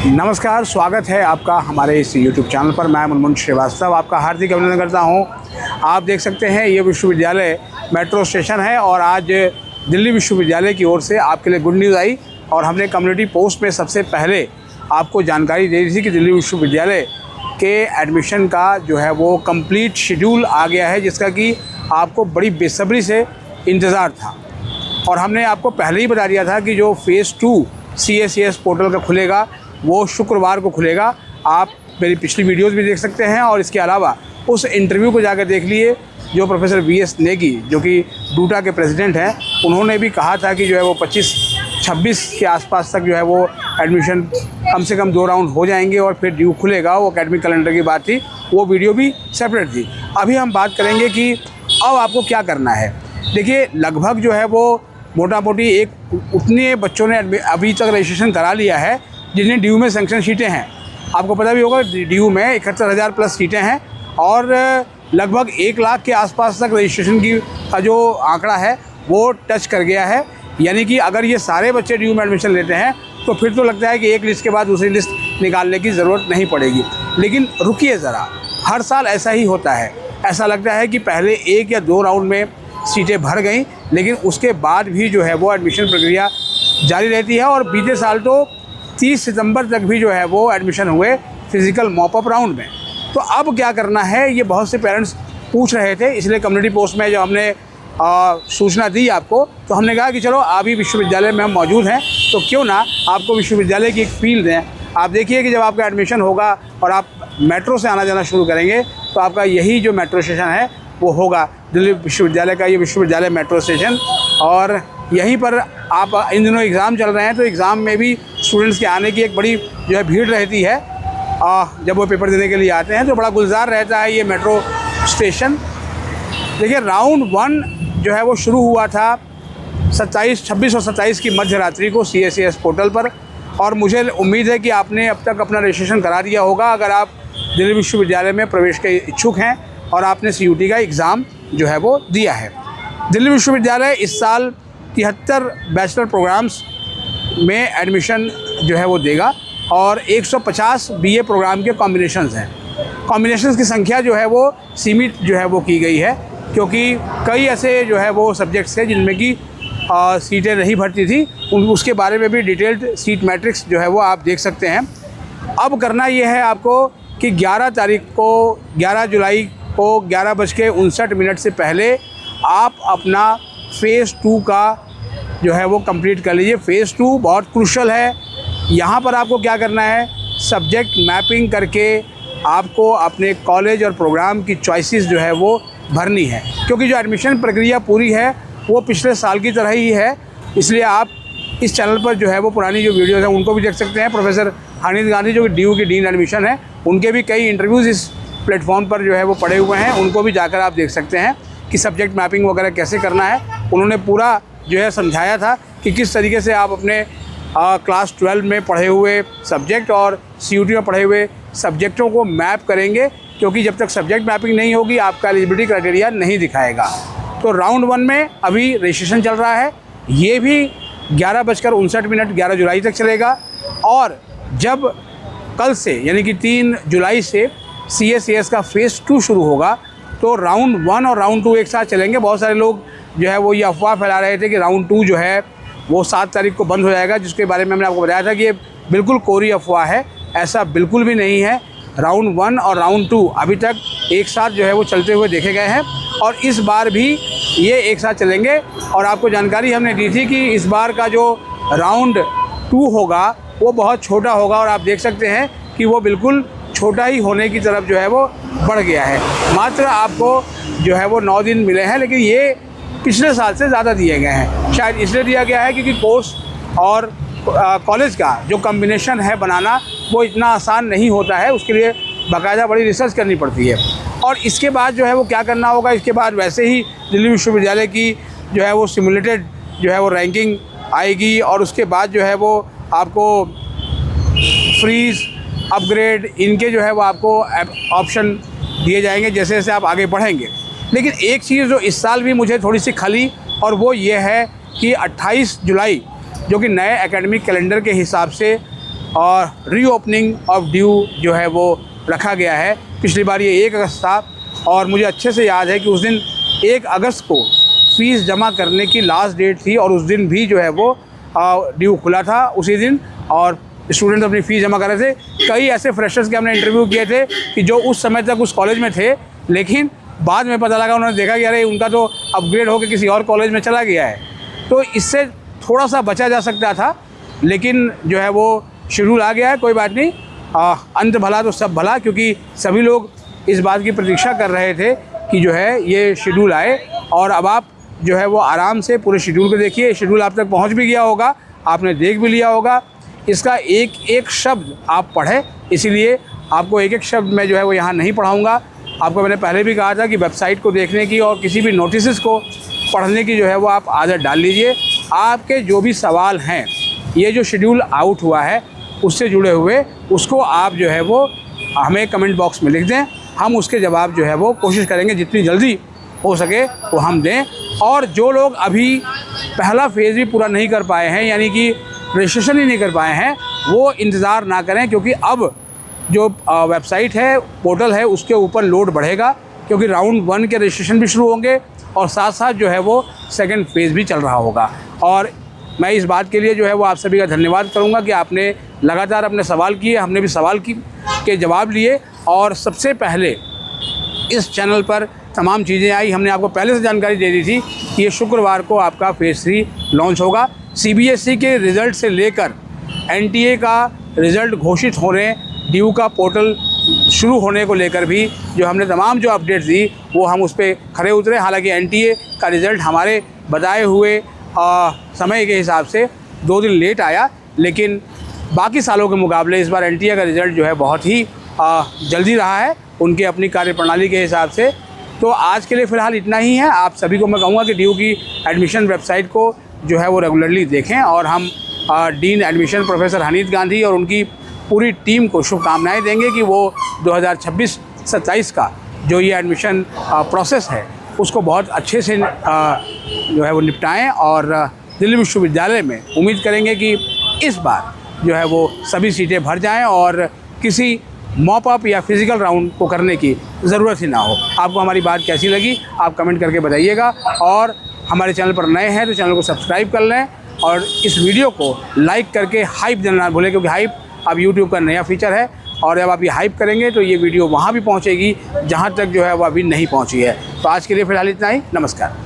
नमस्कार, स्वागत है आपका हमारे इस YouTube चैनल पर। मैं मुनमुन श्रीवास्तव आपका हार्दिक अभिनंदन करता हूं। आप देख सकते हैं ये विश्वविद्यालय मेट्रो स्टेशन है और आज दिल्ली विश्वविद्यालय की ओर से आपके लिए गुड न्यूज़ आई और हमने कम्युनिटी पोस्ट में सबसे पहले आपको जानकारी दे दी थी कि दिल्ली विश्वविद्यालय के एडमिशन का जो है वो कंप्लीट शेड्यूल आ गया है, जिसका कि आपको बड़ी बेसब्री से इंतज़ार था। और हमने आपको पहले ही बता दिया था कि जो फ़ेज़ 2 CACS पोर्टल का खुलेगा वो शुक्रवार को खुलेगा। आप मेरी पिछली वीडियोस भी देख सकते हैं और इसके अलावा उस इंटरव्यू को जाकर देख लिए जो प्रोफेसर VS नेगी जो कि डूटा के प्रेसिडेंट हैं, उन्होंने भी कहा था कि जो है वो 25-26 के आसपास तक जो है वो एडमिशन कम से कम 2 राउंड हो जाएंगे और फिर ड्यू खुलेगा। वो एकेडमिक कैलेंडर की बात थी, वो वीडियो भी सेपरेट थी। अभी हम बात करेंगे कि अब आपको क्या करना है। देखिए, लगभग जो है वो मोटा मोटी उतने बच्चों ने अभी तक रजिस्ट्रेशन करा लिया है जिन्हें ड्यू में सैंक्शन सीटें हैं। आपको पता भी होगा ड्यू में 71,000 प्लस सीटें हैं और लगभग 1 लाख के आसपास तक रजिस्ट्रेशन का जो आंकड़ा है वो टच कर गया है। यानी कि अगर ये सारे बच्चे ड्यू में एडमिशन लेते हैं तो फिर तो लगता है कि एक लिस्ट के बाद दूसरी लिस्ट निकालने की ज़रूरत नहीं पड़ेगी। लेकिन रुकिए ज़रा, हर साल ऐसा ही होता है। ऐसा लगता है कि पहले 1 या 2 राउंड में सीटें भर गई, लेकिन उसके बाद भी जो है वो एडमिशन प्रक्रिया जारी रहती है। और बीते साल तो 30 सितंबर तक भी जो है वो एडमिशन हुए फिज़िकल मॉपअप राउंड में। तो अब क्या करना है, ये बहुत से पेरेंट्स पूछ रहे थे, इसलिए कम्युनिटी पोस्ट में जो हमने सूचना दी आपको, तो हमने कहा कि चलो अभी विश्वविद्यालय में हम मौजूद हैं तो क्यों ना आपको विश्वविद्यालय की एक फील दें। आप देखिए कि जब आपका एडमिशन होगा और आप मेट्रो से आना जाना शुरू करेंगे तो आपका यही जो मेट्रो स्टेशन है वो होगा दिल्ली विश्वविद्यालय का, ये विश्वविद्यालय मेट्रो स्टेशन। और यहीं पर आप इन दिनों एग्ज़ाम चल रहे हैं तो एग्ज़ाम में भी स्टूडेंट्स के आने की एक बड़ी जो है भीड़ रहती है। जब वो पेपर देने के लिए आते हैं तो बड़ा गुलजार रहता है ये मेट्रो स्टेशन। देखिए, राउंड 1 जो है वो शुरू हुआ था 26 और 27 की मध्य रात्रि को CACS पोर्टल पर। और मुझे उम्मीद है कि आपने अब तक अपना रजिस्ट्रेशन करा दिया होगा अगर आप दिल्ली विश्वविद्यालय में प्रवेश के इच्छुक हैं और आपने CUT का एग्ज़ाम जो है वो दिया है। दिल्ली विश्वविद्यालय इस साल 73 बैचलर प्रोग्राम्स में एडमिशन जो है वो देगा और 150 BA प्रोग्राम के कॉम्बिनेशंस हैं। कॉम्बिनेशंस की संख्या जो है वो सीमित जो है वो की गई है, क्योंकि कई ऐसे जो है वो सब्जेक्ट्स हैं जिनमें कि सीटें नहीं भरती थी। उसके बारे में भी डिटेल्ड सीट मैट्रिक्स जो है वो आप देख सकते हैं। अब करना ये है आपको कि 11 जुलाई को 11:59 से पहले आप अपना फ़ेज़ 2 का जो है वो कंप्लीट कर लीजिए। फ़ेज़ 2 बहुत क्रूशल है। यहाँ पर आपको क्या करना है, सब्जेक्ट मैपिंग करके आपको अपने कॉलेज और प्रोग्राम की चॉइसेस जो है वो भरनी है, क्योंकि जो एडमिशन प्रक्रिया पूरी है वो पिछले साल की तरह ही है। इसलिए आप इस चैनल पर जो है वो पुरानी जो वीडियोज़ हैं उनको भी देख सकते हैं। प्रोफेसर हानिद गांधी जो कि ड्यू की डीन एडमिशन है, उनके भी कई इंटरव्यूज़ इस प्लेटफॉर्म पर जो है वो पड़े हुए हैं, उनको भी जाकर आप देख सकते हैं कि सब्जेक्ट मैपिंग वगैरह कैसे करना है। उन्होंने पूरा जो है समझाया था कि किस तरीके से आप अपने क्लास 12 में पढ़े हुए सब्जेक्ट और CUT में पढ़े हुए सब्जेक्टों को मैप करेंगे, क्योंकि जब तक सब्जेक्ट मैपिंग नहीं होगी आपका एलिजिबिलिटी क्राइटेरिया नहीं दिखाएगा। तो राउंड 1 में अभी रजिस्ट्रेशन चल रहा है, ये भी 11:59 11 जुलाई तक चलेगा। और जब कल से यानी कि 3 जुलाई से CACS का फ़ेज़ 2 शुरू होगा तो राउंड 1 और राउंड 2 एक साथ चलेंगे। बहुत सारे लोग जो है वो ये अफवाह फैला रहे थे कि राउंड 2 जो है वो 7 तारीख को बंद हो जाएगा, जिसके बारे में मैंने आपको बताया था कि ये बिल्कुल कोरी अफवाह है। ऐसा बिल्कुल भी नहीं है। राउंड 1 और राउंड 2 अभी तक एक साथ जो है वो चलते हुए देखे गए हैं और इस बार भी ये एक साथ चलेंगे। और आपको जानकारी हमने दी थी कि इस बार का जो राउंड 2 होगा वो बहुत छोटा होगा और आप देख सकते हैं कि वो बिल्कुल छोटा ही होने की तरफ जो है वो बढ़ गया है। मात्र आपको जो है वो 9 दिन मिले हैं, लेकिन ये पिछले साल से ज़्यादा दिए गए हैं। शायद इसलिए दिया गया है क्योंकि कोर्स और कॉलेज का जो कॉम्बिनेशन है बनाना वो इतना आसान नहीं होता है, उसके लिए बाकायदा बड़ी रिसर्च करनी पड़ती है। और इसके बाद जो है वो क्या करना होगा, इसके बाद वैसे ही दिल्ली विश्वविद्यालय की जो है वो सिमुलेटेड जो है वो रैंकिंग आएगी और उसके बाद जो है वो आपको फ्रीज़, अपग्रेड, इनके जो है वो आपको ऑप्शन दिए जाएंगे जैसे जैसे आप आगे बढ़ेंगे। लेकिन एक चीज़ जो इस साल भी मुझे थोड़ी सी खली और वो ये है कि 28 जुलाई जो कि नए एकेडमिक कैलेंडर के हिसाब से और रीओपनिंग ऑफ ड्यू जो है वो रखा गया है। पिछली बार ये 1 अगस्त था और मुझे अच्छे से याद है कि उस दिन 1 अगस्त को फ़ीस जमा करने की लास्ट डेट थी और उस दिन भी जो है वो ड्यू खुला था उसी दिन और स्टूडेंट अपनी फ़ीस जमा कर रहे थे। कई ऐसे फ्रेशर्स के हमने इंटरव्यू किए थे कि जो उस समय तक उस कॉलेज में थे, लेकिन बाद में पता लगा, उन्होंने देखा कि अरे उनका तो अपग्रेड होकर किसी और कॉलेज में चला गया है। तो इससे थोड़ा सा बचा जा सकता था, लेकिन जो है वो शेड्यूल आ गया है। कोई बात नहीं, अंत भला तो सब भला, क्योंकि सभी लोग इस बात की प्रतीक्षा कर रहे थे कि जो है ये शेड्यूल आए और अब आप जो है वो आराम से पूरे शेड्यूल को देखिए। शेड्यूल आप तक पहुंच भी गया होगा, आपने देख भी लिया होगा। इसका एक एक शब्द आप पढ़ें, इसीलिए आपको एक एक शब्द मैं जो है वो यहाँ नहीं पढ़ाऊँगा। आपको मैंने पहले भी कहा था कि वेबसाइट को देखने की और किसी भी नोटिस को पढ़ने की जो है वो आप आदत डाल लीजिए। आपके जो भी सवाल हैं, ये जो शेड्यूल आउट हुआ है उससे जुड़े हुए, उसको आप जो है वो हमें कमेंट बॉक्स में लिख दें। हम उसके जवाब जो है वो कोशिश करेंगे जितनी जल्दी हो सके वो हम दें। और जो लोग अभी पहला फेज़ भी पूरा नहीं कर पाए हैं, यानी कि रजिस्ट्रेशन ही नहीं कर पाए हैं, वो इंतज़ार ना करें, क्योंकि अब जो वेबसाइट है, पोर्टल है, उसके ऊपर लोड बढ़ेगा, क्योंकि राउंड 1 के रजिस्ट्रेशन भी शुरू होंगे और साथ साथ जो है वो सेकंड फेज़ भी चल रहा होगा। और मैं इस बात के लिए जो है वो आप सभी का धन्यवाद करूंगा कि आपने लगातार अपने सवाल किए, हमने भी सवाल के जवाब लिए और सबसे पहले इस चैनल पर तमाम चीज़ें आई। हमने आपको पहले से जानकारी दे दी थी कि ये शुक्रवार को आपका फेज़ 3 लॉन्च होगा। CBSE के रिज़ल्ट से लेकर NTA का रिज़ल्ट घोषित होने, ड्यू का पोर्टल शुरू होने को लेकर भी जो हमने तमाम जो अपडेट्स दी वो हम उस पर खरे उतरे। हालांकि NTA का रिज़ल्ट हमारे बताए हुए समय के हिसाब से 2 दिन लेट आया, लेकिन बाकी सालों के मुकाबले इस बार NTA का रिज़ल्ट जो है बहुत ही जल्दी रहा है उनके अपनी कार्यप्रणाली के हिसाब से। तो आज के लिए फ़िलहाल इतना ही है। आप सभी को मैं कहूँगा कि ड्यू की एडमिशन वेबसाइट को जो है वो रेगुलरली देखें और हम डीन एडमिशन प्रोफेसर हनीत गांधी और उनकी पूरी टीम को शुभकामनाएं देंगे कि वो 2026-27 का जो ये एडमिशन प्रोसेस है उसको बहुत अच्छे से जो है वो निपटाएं और दिल्ली विश्वविद्यालय में उम्मीद करेंगे कि इस बार जो है वो सभी सीटें भर जाएं और किसी मॉप अप या फिज़िकल राउंड को करने की ज़रूरत ही ना हो। आपको हमारी बात कैसी लगी आप कमेंट करके बताइएगा और हमारे चैनल पर नए हैं तो चैनल को सब्सक्राइब कर लें और इस वीडियो को लाइक करके हाइप देना ना भूलें, क्योंकि हाइप अब यूट्यूब का नया फीचर है और जब आप ये हाइप करेंगे तो ये वीडियो वहाँ भी पहुँचेगी जहाँ तक जो है वो अभी नहीं पहुँची है। तो आज के लिए फ़िलहाल इतना ही। नमस्कार।